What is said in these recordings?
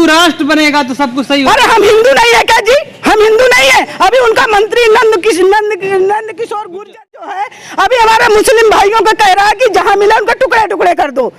हिंदू राष्ट्र बनेगा तो सब कुछ सही होगा। अरे हम हिंदू नहीं है क्या जी? हम हिंदू नहीं है। अभी उनका मंत्री नंद किशोर गुर्जर जो है अभी हमारे मुस्लिम भाइयों को कह रहा है कि जहाँ मिला उनका टुकड़े टुकड़े कर दो।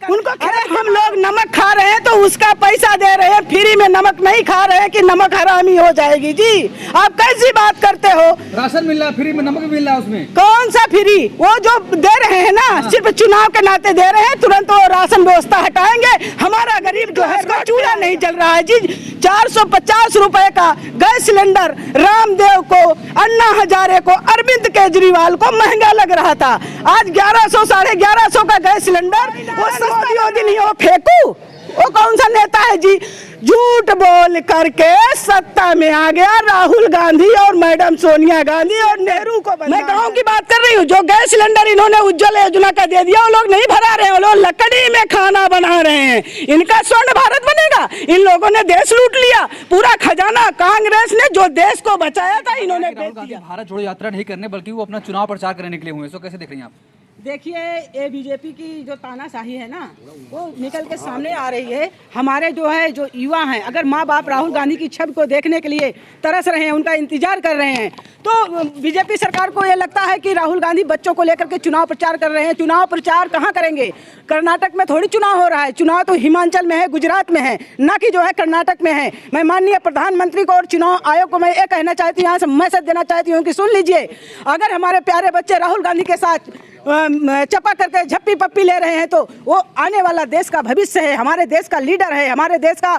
उनको अरे हम लोग नमक खा रहे हैं तो उसका पैसा दे रहे हैं, फ्री में नमक नहीं खा रहे हैं कि नमक हरामी हो जाएगी जी। आप कैसी बात करते हो? राशन मिल रहा है, फ्री में नमक मिल रहा है, उसमें कौन सा फ्री? वो जो दे रहे हैं ना सिर्फ चुनाव के नाते दे रहे हैं, तुरंत वो राशन व्यवस्था हटाएंगे। हमारा गरीब जो है उसका चूल्हा नहीं जल रहा है जी। 450 रुपए का गैस सिलेंडर रामदेव को, अन्ना हजारे को, अरविंद केजरीवाल को महंगा लग रहा था। आज 1100 साढ़े 1100 का गैस सिलेंडर वो मोदी नहीं हो फेंकू। वो कौन सा नेता है जी? झूठ बोल करके सत्ता में आ गया राहुल गांधी और मैडम सोनिया गांधी और नेहरू को। मैं गांव की बात कर रही हूँ। जो गैस सिलेंडर इन्होंने उज्ज्वल योजना का दे दिया, वो लोग नहीं भरा रहे हैं, वो लोग लकड़ी में खाना बना रहे हैं। इनका स्वर्ण भारत बनेगा? इन लोगों ने देश लूट लिया, पूरा खजाना कांग्रेस ने जो देश को बचाया था इन्होंने बेच दिया। भारत जोड़ो यात्रा नहीं करने बल्कि वो अपना चुनाव प्रचार करने के लिए हुए, इसको कैसे देख रही हैं आप? देखिए, ये बीजेपी की जो तानाशाही है ना वो निकल के सामने आ रही है। हमारे जो है जो युवा हैं, अगर माँ बाप राहुल गांधी की छवि को देखने के लिए तरस रहे हैं, उनका इंतजार कर रहे हैं, तो बीजेपी सरकार को ये लगता है कि राहुल गांधी बच्चों को लेकर के चुनाव प्रचार कर रहे हैं। चुनाव प्रचार कहाँ करेंगे? कर्नाटक में थोड़ी चुनाव हो रहा है। चुनाव तो हिमाचल में है, गुजरात में है, ना कि जो है कर्नाटक में है। मैं माननीय प्रधानमंत्री को और चुनाव आयोग को मैं ये कहना चाहती हूँ, यहाँ से मैसेज देना चाहती हूँ कि सुन लीजिए, अगर हमारे प्यारे बच्चे राहुल गांधी के साथ चपा करके झप्पी पप्पी ले रहे हैं तो वो आने वाला देश का भविष्य है, हमारे देश का लीडर है, हमारे देश का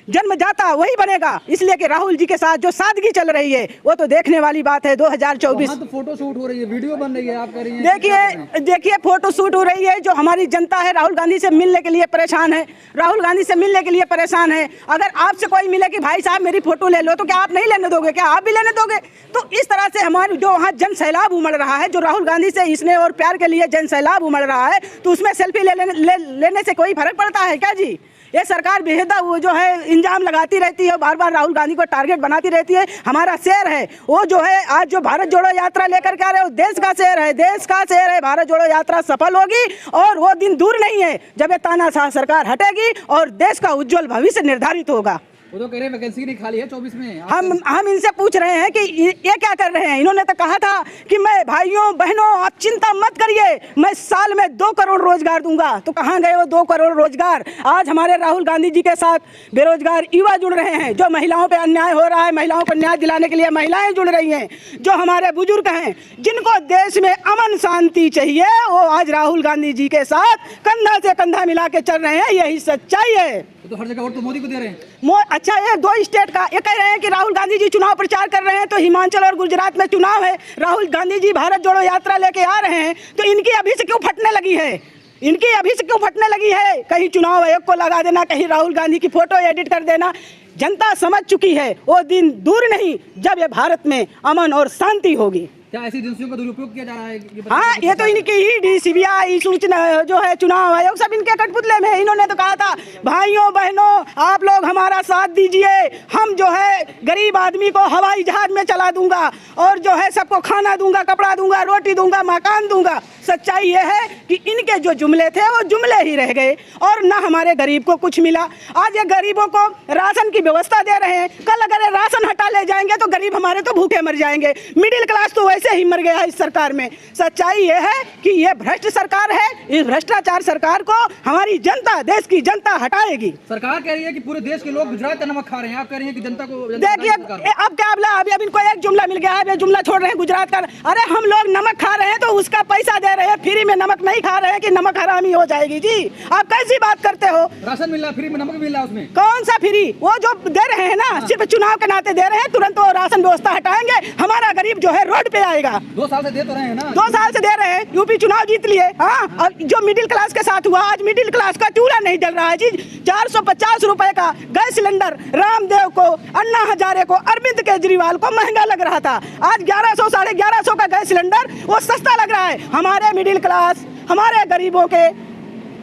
जन्मदाता वही बनेगा। इसलिए कि राहुल जी के साथ जो सादगी चल रही है वो तो देखने वाली बात है। 2024 तो फोटो शूट हो रही है, वीडियो बन रही है, आप कह रही हैं। देखिए फोटो शूट हो रही है। जो हमारी जनता है राहुल गांधी से मिलने के लिए परेशान है, राहुल गांधी से मिलने के लिए परेशान है। अगर आपसे कोई मिले कि भाई साहब मेरी फोटो ले लो, तो क्या आप नहीं लेने दोगे? क्या आप भी लेने दोगे? तो इस तरह से हमारी जो वहाँ जन सैलाब उमड़ रहा है, जो राहुल गांधी से स्नेह और प्यार के लिए जन सैलाब उमड़ रहा है, तो उसमें सेल्फी लेने से कोई फर्क पड़ता है क्या जी? ये सरकार बेहदा वो जो है इंजाम लगाती रहती है, बार बार राहुल गांधी को टारगेट बनाती रहती है। हमारा शेर है वो जो है आज जो भारत जोड़ो यात्रा लेकर के आ रहे हो, देश का शेर है, देश का शेर है। भारत जोड़ो यात्रा सफल होगी और वो दिन दूर नहीं है जब ये तानाशाह सरकार हटेगी और देश का उज्जवल भविष्य निर्धारित होगा। वो तो कह रहे हैं वैकेंसी नहीं खाली है 24 में। हम इनसे पूछ रहे हैं कि ये क्या कर रहे हैं? इन्होंने तो कहा था कि मैं भाइयों बहनों आप चिंता मत करिए, मैं साल में 2 करोड़ रोजगार दूंगा। तो कहाँ गए वो 2 करोड़ रोजगार? आज हमारे राहुल गांधी जी के साथ बेरोजगार युवा जुड़ रहे हैं। जो महिलाओं पे अन्याय हो रहा है, महिलाओं को न्याय दिलाने के लिए महिलाएं जुड़ रही हैं। जो हमारे बुजुर्ग हैं जिनको देश में अमन शांति चाहिए, वो आज राहुल गांधी जी के साथ कंधा से कंधा मिला के चल रहे हैं। यही सच्चाई है। तो हर जगह वोट तो मोदी को दे रहे हैं। अच्छा, ये 2 स्टेट का ये कह रहे हैं कि राहुल गांधी जी चुनाव प्रचार कर रहे हैं, तो हिमाचल और गुजरात में चुनाव है, राहुल गांधी जी भारत जोड़ो यात्रा लेके आ रहे हैं, तो इनकी अभी से क्यों फटने लगी है? इनकी अभी से क्यों फटने लगी है? कहीं चुनाव आयोग को लगा देना, कहीं राहुल गांधी की फोटो एडिट कर देना। जनता समझ चुकी है, वो दिन दूर नहीं जब ये भारत में अमन और शांति होगी। क्या ऐसी एजेंसियों का दुरुपयोग किया जा रहा है? हाँ, ये तो इनकी ईडी, सीबीआई, सूचना जो है चुनाव आयोग, सब इनके कठपुतले में। इन्होंने तो कहा था भाइयों बहनों आप लोग हमारा साथ दीजिए, हम जो है गरीब आदमी को हवाई जहाज में चला दूंगा और जो है सबको खाना दूंगा, कपड़ा दूंगा, रोटी दूंगा, मकान दूंगा। सच्चाई ये है कि इनके जो जुमले थे वो जुमले ही रह गए और ना हमारे गरीब को कुछ मिला। आज ये गरीबों को राशन की व्यवस्था दे रहे हैं, कल अगर राशन हटा ले जाएंगे तो गरीब हमारे तो भूखे मर जाएंगे, मिडिल क्लास तो वैसे ही मर गया है इस सरकार में। सच्चाई ये है कि ये भ्रष्ट सरकार है। इस भ्रष्टाचार सरकार को हमारी जनता, देश की जनता हटाएगी। सरकार कह रही है कि पूरे देश के लोग गुजरात का नमक खा रहे हैं, आप कह रही हैं कि जनता को। देखिए अब क्या बोला, अब इनको एक जुमला मिल गया है, ये जुमला छोड़ रहे हैं गुजरात का। अरे हम लोग नमक खा रहे हैं तो उसका पैसा दे रहे हैं, फ्री में नमक नहीं खा रहे हैं कि नमक हरामी हो जाएगी जी। आप कैसी बात करते हो? राशन मिल रहा है, फ्री में नमक मिल रहा है, उसमें कौन सा फ्री? वो जो दे रहे हैं ना सिर्फ चुनाव के नाते दे रहे हैं, तुरंत वो राशन व्यवस्था हटाएंगे, हमारा गरीब जो है रोड पे आएगा। 2 साल से दे तो रहे हैं ना। 2 साल से दे रहे हैं, यूपी चुनाव जीत लिए। हाँ, और जो मिडिल क्लास के साथ हुआ, आज मिडिल क्लास का चूल्हा नहीं जल रहा है जी। 450 रुपए का गैस सिलेंडर रामदेव को, अन्ना हजारे को, अरविंद केजरीवाल को महंगा लग रहा था। आज 1100 साढ़े 1100 का गैस सिलेंडर वो सस्ता लग रहा है। हमारे मिडिल क्लास, हमारे गरीबों के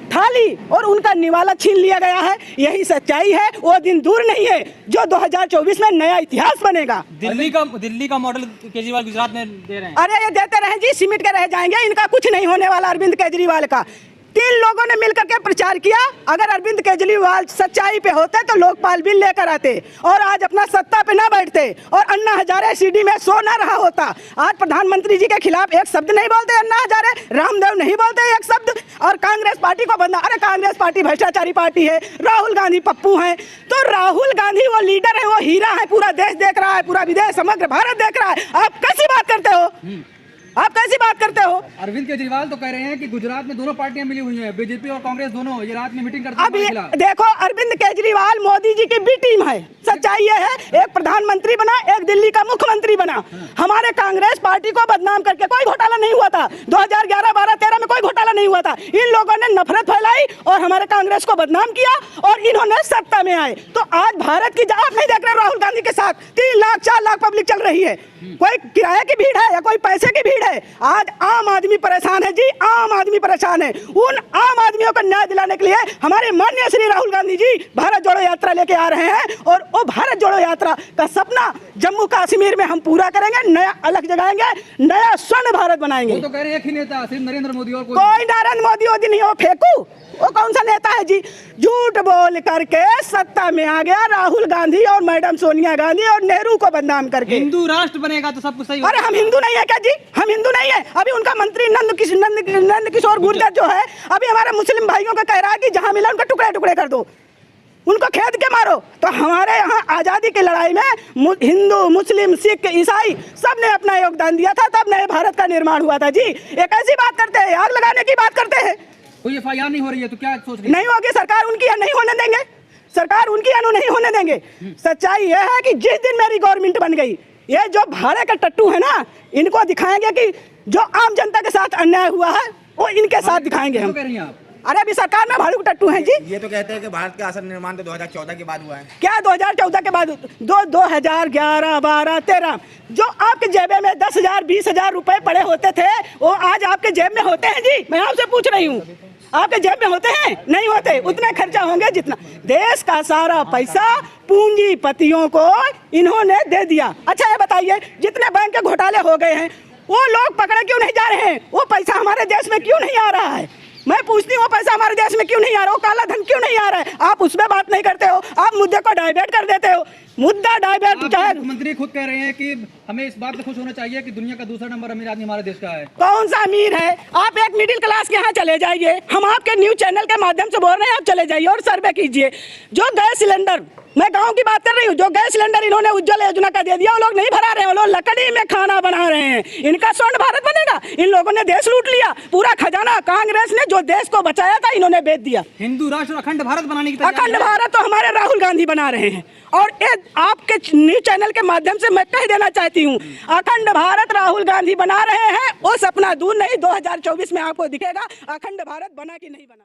थाली और उनका निवाला छीन लिया गया है। यही सच्चाई है। वो दिन दूर नहीं है जो 2024 में नया इतिहास बनेगा। दिल्ली का मॉडल केजरीवाल गुजरात में दे रहे हैं। अरे ये देते रहे जी, सिमट के रह जाएंगे। इनका कुछ नहीं होने वाला अरविंद केजरीवाल का। तीन लोगों ने मिलकर के प्रचार किया। अगर अरविंद केजरीवाल सच्चाई पे होते तो लोकपाल बिल लेकर आते और आज अपना सत्ता पे ना बैठते और अन्ना हजारे सीडी में सो ना रहा होता। आज प्रधानमंत्री जी के खिलाफ एक शब्द नहीं बोलते अन्ना हजारे, रामदेव नहीं बोलते एक शब्द, और कांग्रेस पार्टी को बंदा, अरे कांग्रेस पार्टी भ्रष्टाचारी पार्टी है, राहुल गांधी पप्पू हैं। तो राहुल गांधी वो लीडर है, वो हीरा है, पूरा देश देख रहा है, पूरा विदेश समग्र भारत देख रहा है। आप कैसी बात करते हो? आप कैसी बात करते हो? अरविंद केजरीवाल तो कह रहे हैं कि गुजरात में दोनों पार्टियां मिली हुई हैं, बीजेपी और कांग्रेस दोनों, ये रात में मीटिंग करते हैं। अभी देखो, अरविंद केजरीवाल मोदी जी की बी टीम है। सच्चाई ये है, एक प्रधानमंत्री बना, एक दिल्ली का मुख्यमंत्री बना। हमारे कांग्रेस पार्टी को बदनाम करके कोई घोटाला नहीं हुआ था। 2011, 12, 13 में कोई घोटाला नहीं हुआ था। इन लोगों ने नफरत फैलाई और हमारे कांग्रेस को बदनाम किया और इन्होंने सत्ता में आए। तो आज भारत की, आप नहीं देख रहे राहुल गांधी के साथ 3 लाख 4 लाख पब्लिक चल रही है। कोई किराए की भीड़ है या कोई पैसे की भीड़ है? आज आम आदमी परेशान है जी, आम आदमी परेशान है। उन आम आदमियों को न्याय दिलाने के लिए हमारे माननीय श्री राहुल गांधी जी भारत जोड़ो यात्रा लेके आ रहे हैं और वो भारत जोड़ो यात्रा का सपना जम्मू कश्मीर में हम पूरा करेंगे, नया अलग जगाएंगे, नया स्वर्ण भारत बनाएंगे। वो तो कह रहे हैं एक ही नेता, सिर्फ नरेंद्र मोदी और कोई नरेंद्र मोदी नहीं हो, फेंकू। वो कौन सा नेता है जी? झूठ बोल करके सत्ता में आ गया राहुल गांधी और मैडम सोनिया गांधी और नेहरू को बदनाम करके। हिंदू राष्ट्र बनेगा तो सब कुछ सही। अरे हम हिंदू नहीं है क्या जी? हम हिंदू नहीं है। अभी उनका मंत्री नंद किशोर गुर्जर जो है, अभी हमारे मुस्लिम भाइयों को कह रहा है कि जहां मिला उनका टुकड़े टुकड़े कर दो, उनको खेद के मारो। तो हमारे यहाँ आज़ादी की लड़ाई में हिंदू, मुस्लिम, सिख, ईसाई सब ने अपना योगदान दिया था, तब नए भारत का निर्माण हुआ था जी। एक ऐसी बात करते हैं, आग लगाने की बात करते हैं। कोई एफआईआर नहीं हो रही है तो क्या सोच रही है? नहीं होगी, सरकार उनकी नहीं होने देंगे, सरकार उनकी नहीं होने देंगे। सच्चाई यह है कि जिस दिन मेरी गवर्नमेंट बन गई, ये जो भाड़े के टट्टू है ना, इनको दिखाएंगे कि जो आम जनता के साथ अन्याय हुआ है वो इनके साथ दिखाएंगे हम। अरे अभी सरकार में भाड़ू के टट्टू हैं जी। ये तो कहते हैं कि भारत का असल निर्माण तो 2014 के बाद हुआ है। क्या 2014 के बाद? 2011, 12, 13 जो आपके जेबे में 10,000, 20,000 रुपए पड़े होते थे, वो आज आपके जेब में होते हैं जी। मैं आपसे पूछ रही हूँ, आपके जेब में होते हैं? नहीं होते। उतने खर्चा होंगे जितना देश का सारा पैसा पूंजीपतियों को इन्होंने दे दिया। अच्छा ये बताइए, जितने बैंक के घोटाले हो गए हैं वो लोग पकड़े क्यों नहीं जा रहे हैं? वो पैसा हमारे देश में क्यों नहीं आ रहा है? मैं पूछती हूँ, वो पैसा हमारे देश में क्यों नहीं आ रहा? वो काला धन क्यों नहीं आ रहा है? आप उसमें बात नहीं करते हो, आप मुद्दे को डाइवर्ट कर देते हो। मुद्दा डाइवर्ट चाहे मुख्यमंत्री खुद कह रहे हैं कि हमें इस बात से खुश होना चाहिए कि दुनिया का दूसरा नंबर अमीर आदमी हमारे देश का है। कौन सा अमीर है? आप एक मिडिल क्लास के यहाँ चले जाइए, हम आपके न्यूज चैनल के माध्यम से बोल रहे हैं, आप चले जाइए और सर्वे कीजिए। जो गैस सिलेंडर, मैं गांव की बात कर रही हूँ, जो गैस सिलेंडर इन्होंने उज्ज्वला योजना का दे दिया, वो लोग नहीं भरा रहे हैं, वो लोग लकड़ी में खाना बना रहे हैं। इनका स्वर्ण भारत बनेगा? इन लोगों ने देश लूट लिया, पूरा खजाना कांग्रेस ने जो देश को बचाया था इन्होंने बेच दिया। हिंदू राष्ट्र अखंड भारत बनाने की अखंड भारत तो हमारे राहुल गांधी बना रहे हैं। और आपके न्यूज चैनल के माध्यम से मैं कह देना चाहती हूँ, अखंड भारत राहुल गांधी बना रहे हैं। वो सपना दूर नहीं, 2024 में आपको दिखेगा अखंड भारत बना कि नहीं बना।